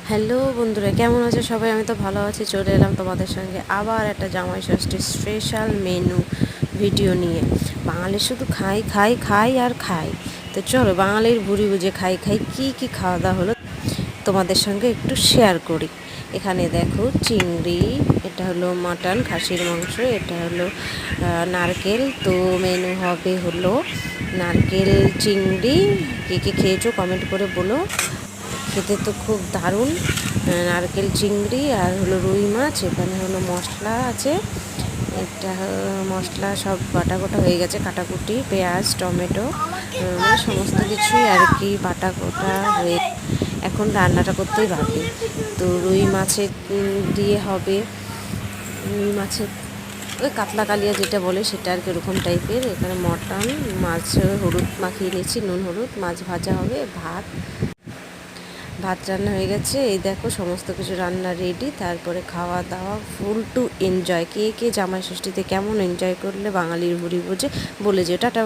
Hello বন্ধুরা, কেমন আছে সবাই? আমি তো ভালো আছি। চলে এলাম তোমাদের সঙ্গে আবার একটা জামাই ষষ্ঠীর স্পেশাল মেনু ভিডিও নিয়ে। বাঙালি শুধু খাই খাই খাই আর খাই। তো চলো বাঙালির ভুরি ভুজে খাই খাই কী খাওয়া দাওয়া হলো তোমাদের সঙ্গে একটু শেয়ার করি। এখানে দেখো চিংড়ি, এটা হলো মাটন খাসির মাংস, এটা হলো নারকেল। তো মেনু হবে হলো নারকেল চিংড়ি। কে খেয়েছো কমেন্ট করে বলো। খেতে তো খুব দারুণ। নারকেল চিংড়ি আর হলো রুই মাছ। এখানে হলো মশলা আছে, এটা মশলা সব বাটা গোটা হয়ে গেছে, কাটাকুটি পেঁয়াজ টমেটো মানে সমস্ত কিছুই আর কি বাটা গোটা হয়ে এখন রান্নাটা করতেই বাকি। তো রুই মাছের দিয়ে হবে, রুই মাছের ওই কাতলা কালিয়া যেটা বলে সেটা আর কি ওরকম টাইপের। এখানে মটন মাছ হলুদ মাখিয়ে নিয়েছি, নুন হলুদ। মাছ ভাজা হবে, ভাত রান্না হয়ে গেছে। এই দেখো সমস্ত কিছু রান্না রেডি। তারপরে খাওয়া দাওয়া ফুল টু এনজয়। কে জামাই ষষ্ঠীতে কেমন এনজয় করলে বাঙালির ভুরি ভোজে বলে যে টাটা।